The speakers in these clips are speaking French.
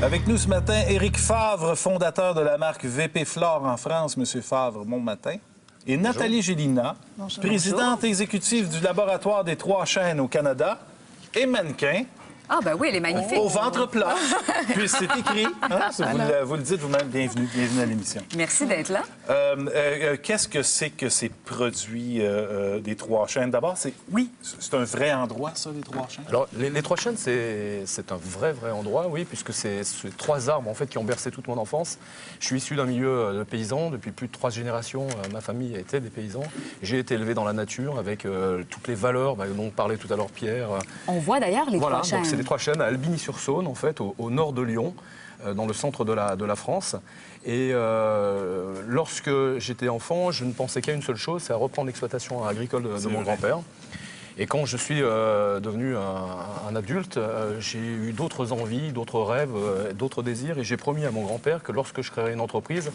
Avec nous ce matin, Éric Favre, fondateur de la marque VP Flore en France. Monsieur Favre, bon matin. Et Nathalie Gélina, présidente exécutive du laboratoire des Trois Chênes au Canada et mannequin. Ah, ben oui, elle est magnifique. Au ventre plat. Puis c'est écrit. Hein? Vous le dites vous-même. Bienvenue à l'émission. Merci d'être là. Qu'est-ce que c'est que ces produits des Trois Chênes? D'abord, c'est un vrai endroit, ça, les Trois Chênes? Alors, les Trois Chênes, c'est un vrai endroit, oui, puisque c'est trois arbres, en fait, qui ont bercé toute mon enfance. Je suis issu d'un milieu de paysans. Depuis plus de 3 générations, ma famille était des paysans. J'ai été élevé dans la nature avec toutes les valeurs dont parlait tout à l'heure Pierre. On voit d'ailleurs les Trois Chênes. Les Trois Chênes à Albigny-sur-Saône, en fait, au nord de Lyon, dans le centre de la France. Et lorsque j'étais enfant, je ne pensais qu'à une seule chose, c'est à reprendre l'exploitation agricole de mon grand-père. Et quand je suis devenu un adulte, j'ai eu d'autres envies, d'autres rêves, d'autres désirs. Et j'ai promis à mon grand-père que lorsque je créerais une entreprise,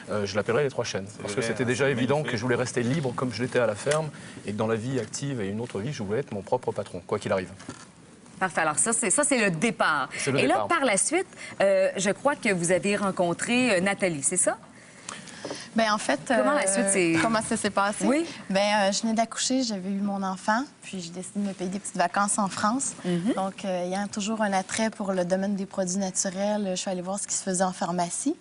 je l'appellerais les Trois Chênes. Parce que c'était déjà évident que je voulais rester libre comme je l'étais à la ferme. Et que dans la vie active et une autre vie, je voulais être mon propre patron, quoi qu'il arrive. Parfait. Alors ça, c'est le départ. Et là, par la suite, je crois que vous avez rencontré Nathalie, c'est ça? Bien, en fait, comment ça s'est passé? Oui. Bien, je venais d'accoucher, j'avais eu mon enfant, puis j'ai décidé de me payer des petites vacances en France. Donc, il y a toujours un attrait pour le domaine des produits naturels. Je suis allée voir ce qui se faisait en pharmacie.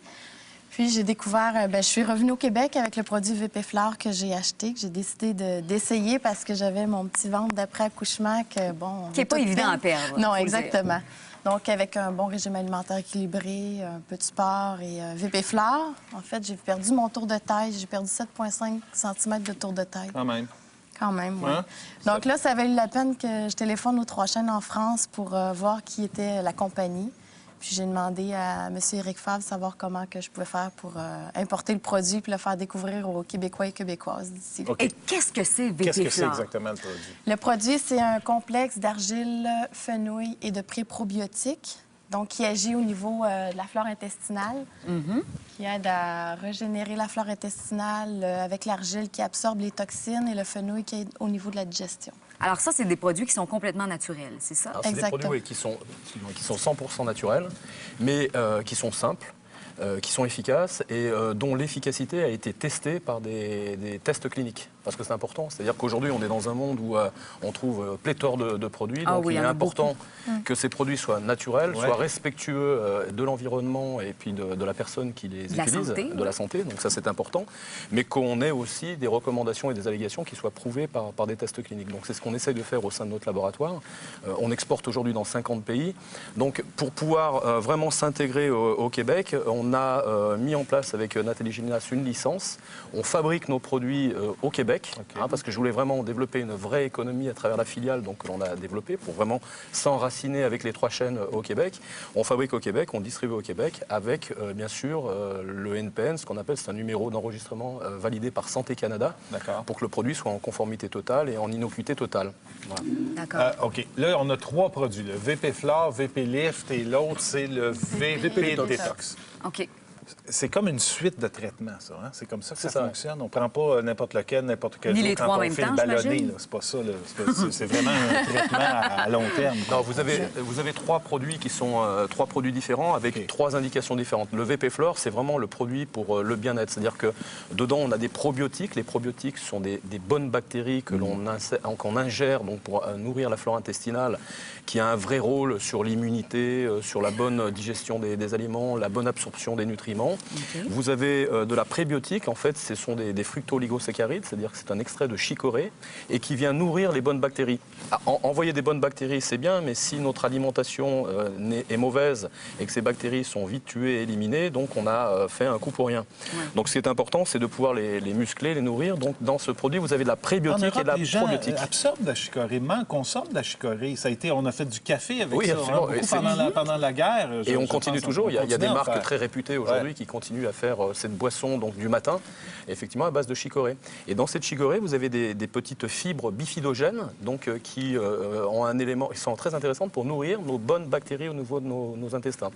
Puis, j'ai découvert, je suis revenue au Québec avec le produit VP Flore que j'ai acheté, que j'ai décidé d'essayer parce que j'avais mon petit ventre d'après-accouchement que, bon... Qui n'est pas évident à perdre. Non, exactement. Donc, avec un bon régime alimentaire équilibré, un peu de sport et VP Flore, en fait, j'ai perdu mon tour de taille. J'ai perdu 7,5 cm de tour de taille. Quand même. Quand même, oui. Hein? Donc là, ça valait la peine que je téléphone aux Trois Chênes en France pour voir qui était la compagnie. Puis j'ai demandé à M. Éric Favre de savoir comment que je pouvais faire pour importer le produit puis le faire découvrir aux Québécois et Québécoises d'ici. Okay. Et qu'est-ce que c'est VP Flore? Qu'est-ce que c'est exactement le produit? Le produit, c'est un complexe d'argile, fenouil et de pré-probiotiques, donc qui agit au niveau de la flore intestinale, qui aide à régénérer la flore intestinale avec l'argile qui absorbe les toxines et le fenouil qui aide au niveau de la digestion. Alors ça, c'est des produits qui sont complètement naturels, c'est ça? C'est des produits qui sont 100% naturels, mais qui sont simples, qui sont efficaces et dont l'efficacité a été testée par des tests cliniques. Parce que c'est important. C'est-à-dire qu'aujourd'hui, on est dans un monde où on trouve pléthore de produits. Donc, il est important que ces produits soient naturels, soient respectueux de l'environnement et puis de la personne qui les utilise, de la santé. Donc ça, c'est important. Mais qu'on ait aussi des recommandations et des allégations qui soient prouvées par des tests cliniques. Donc c'est ce qu'on essaye de faire au sein de notre laboratoire. On exporte aujourd'hui dans 50 pays. Donc pour pouvoir vraiment s'intégrer au Québec, on a mis en place avec Nathalie Gélina une licence. On fabrique nos produits au Québec. Parce que je voulais vraiment développer une vraie économie à travers la filiale que l'on a développée pour vraiment s'enraciner avec les Trois Chênes au Québec. On fabrique au Québec, on distribue au Québec avec, bien sûr, le NPN, ce qu'on appelle, c'est un numéro d'enregistrement validé par Santé Canada pour que le produit soit en conformité totale et en innocuité totale. Voilà. D'accord. OK. Là, on a 3 produits, le VP Flore, VP Lift et l'autre, c'est le VP Détox. OK. C'est comme une suite de traitements, ça. Hein? C'est comme ça que ça fonctionne. On ne prend pas n'importe lequel, n'importe quel jour quand on fait le ballonné. C'est pas ça. C'est vraiment un traitement à long terme. Non, vous avez 3 produits qui sont 3 produits différents avec 3 indications différentes. Le VP Flore, c'est vraiment le produit pour le bien-être. C'est-à-dire que dedans, on a des probiotiques. Les probiotiques sont des bonnes bactéries que qu'on ingère donc pour nourrir la flore intestinale, qui a un vrai rôle sur l'immunité, sur la bonne digestion des aliments, la bonne absorption des nutriments. Vous avez de la prébiotique, en fait, ce sont des fructo-oligosaccharides, c'est-à-dire que c'est un extrait de chicorée et qui vient nourrir les bonnes bactéries. Envoyer des bonnes bactéries, c'est bien, mais si notre alimentation est mauvaise et que ces bactéries sont vite tuées et éliminées, donc on a fait un coup pour rien. Donc ce qui est important, c'est de pouvoir les muscler, les nourrir. Donc dans ce produit, vous avez de la prébiotique et de la probiotique. Les gens absorbent de la chicorée, consomment de la chicorée. On a fait du café avec ça, pendant la guerre. Et on continue toujours. Il y a des marques très réputées aujourd'hui qui continuent à faire cette boisson du matin, effectivement à base de chicorée. Et dans cette chicorée, vous avez des petites fibres bifidogènes qui ont un élément, qui sont très intéressantes pour nourrir nos bonnes bactéries au niveau de nos intestins.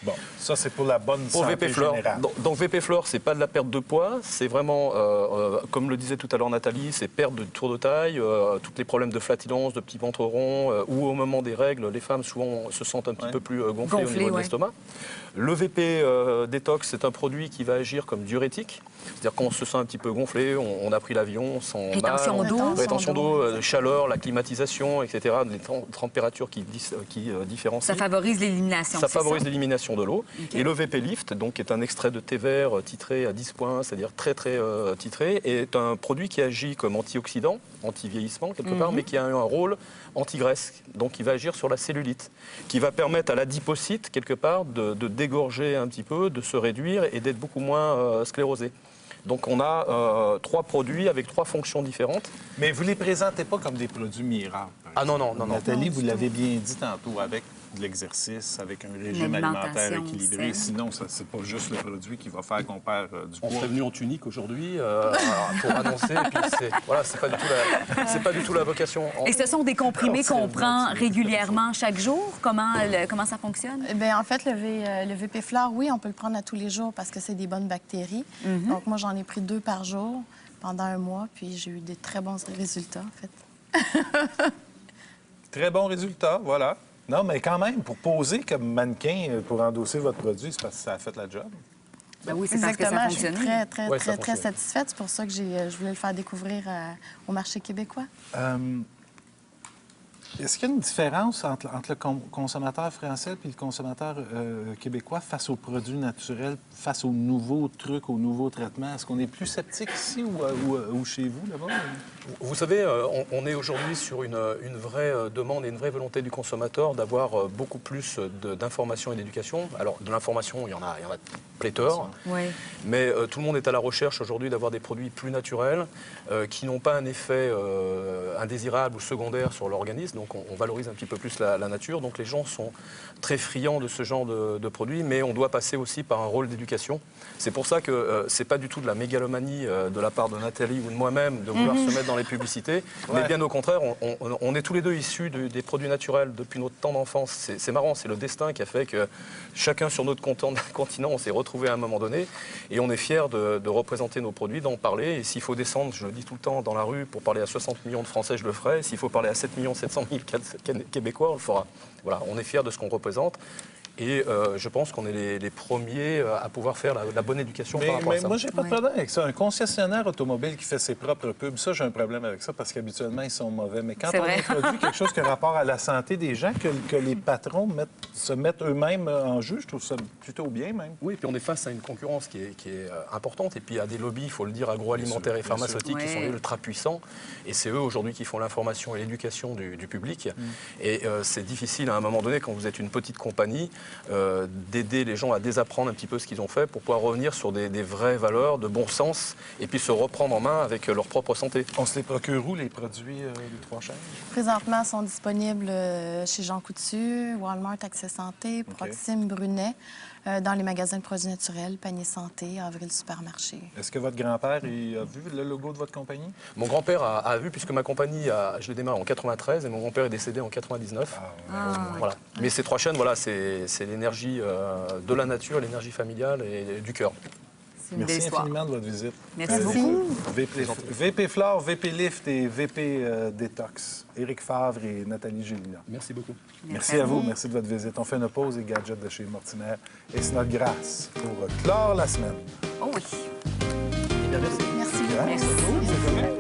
Bon, ça, c'est pour la bonne Pour santé VP Flore. générale. Donc VP Flore, c'est pas de la perte de poids, c'est vraiment, comme le disait tout à l'heure Nathalie, c'est perte de tour de taille, tous les problèmes de flatulence, de petits ventres ronds, ou au moment des règles, les femmes souvent se sentent un petit peu plus gonflées au niveau de l'estomac. Le VP Détox, c'est un produit qui va agir comme diurétique, c'est-à-dire qu'on se sent un petit peu gonflé, on a pris l'avion, on sent Rétention d'eau. rétention d'eau, chaleur, la climatisation, etc., les températures qui différencient. Ça favorise l'élimination. Ça favorise l'élimination de l'eau. Okay. Et le VP Lift, donc, qui est un extrait de thé vert titré à 10 points, c'est-à-dire très titré, est un produit qui agit comme antioxydant, anti-vieillissement quelque part, mais qui a un rôle anti-graisse, donc qui va agir sur la cellulite, qui va permettre à l'adipocyte, quelque part, de dégorger un petit peu, de se réduire et d'être beaucoup moins sclérosé. Donc on a 3 produits avec 3 fonctions différentes. Mais vous ne les présentez pas comme des produits miracles. Ah non. Nathalie, vous l'avez bien dit tantôt, avec de l'exercice, avec un régime alimentaire équilibré. Sinon, c'est pas juste le produit qui va faire qu'on perd du poids. On serait venu en tunique aujourd'hui pour annoncer. Voilà, c'est pas du tout la vocation. Et ce sont des comprimés qu'on prend régulièrement chaque jour? Comment ça fonctionne? Bien, en fait, le VP Flore, oui, on peut le prendre à tous les jours parce que c'est des bonnes bactéries. Donc, moi, j'en ai pris 2 par jour pendant un mois, puis j'ai eu des très bons résultats, en fait. Très bons résultats, voilà. Non, mais quand même, pour poser comme mannequin, pour endosser votre produit, c'est parce que ça a fait la job. Ben oui, c'est parce que ça fonctionne. Je suis très satisfaite. C'est pour ça que je voulais le faire découvrir au marché québécois. Est-ce qu'il y a une différence entre le consommateur français et le consommateur québécois face aux produits naturels, face aux nouveaux trucs, aux nouveaux traitements? Est-ce qu'on est plus sceptique ici ou chez vous, là-bas? Vous savez, on est aujourd'hui sur une vraie demande et une vraie volonté du consommateur d'avoir beaucoup plus d'informations et d'éducation. Alors, de l'information, il y en a pléthore. Oui. Mais tout le monde est à la recherche aujourd'hui d'avoir des produits plus naturels, qui n'ont pas un effet indésirable ou secondaire sur l'organisme. Donc, on valorise un petit peu plus la nature. Donc, les gens sont très friands de ce genre de produits, mais on doit passer aussi par un rôle d'éducation. C'est pour ça que c'est pas du tout de la mégalomanie de la part de Nathalie ou de moi-même de vouloir se mettre dans les publicités, mais bien au contraire, on est tous les deux issus des produits naturels depuis notre temps d'enfance. C'est marrant, c'est le destin qui a fait que chacun sur notre continent, on s'est retrouvés à un moment donné, et on est fiers de représenter nos produits, d'en parler. Et s'il faut descendre, je le dis tout le temps, dans la rue pour parler à 60 millions de Français, je le ferai. S'il faut parler à 7 700 000 Québécois, on le fera. Voilà, on est fiers de ce qu'on représente. Et je pense qu'on est les premiers à pouvoir faire la bonne éducation par rapport à ça. Mais moi, j'ai pas de problème avec ça. Un concessionnaire automobile qui fait ses propres pubs, ça, j'ai un problème avec ça parce qu'habituellement, ils sont mauvais. Mais quand on introduit quelque chose qui a rapport à la santé des gens, que les patrons se mettent eux-mêmes en jeu, je trouve ça plutôt bien, même. Oui, puis on est face à une concurrence qui est importante. Et puis à des lobbies, il faut le dire, agroalimentaires et pharmaceutiques qui sont ultra puissants. Et c'est eux, aujourd'hui, qui font l'information et l'éducation du public. Et c'est difficile, à un moment donné, quand vous êtes une petite compagnie, d'aider les gens à désapprendre un petit peu ce qu'ils ont fait pour pouvoir revenir sur des vraies valeurs de bon sens et puis se reprendre en main avec leur propre santé. On se les procure où, les produits des 3 chaînes? Présentement, ils sont disponibles chez Jean Coutu, Walmart Accès Santé, Proxime, Brunet, dans les magasins de produits naturels, Panier Santé, Avril Supermarché. Est-ce que votre grand-père a vu le logo de votre compagnie? Mon grand-père a vu, puisque ma compagnie, je l'ai démarré en 93 et mon grand-père est décédé en 99. Voilà. Mais ces 3 chaînes, voilà, c'est l'énergie de la nature, l'énergie familiale et du cœur. Merci infiniment de votre visite. Merci beaucoup. VP Flore, VP Lift et VP Détox. Éric Favre et Nathalie Gélina. Merci beaucoup. Merci à vous. Merci de votre visite. On fait une pause et gadgets de chez Mortimer. Et c'est notre grâce pour clore la semaine. Oh oui. Eh bien, merci. Merci. Merci.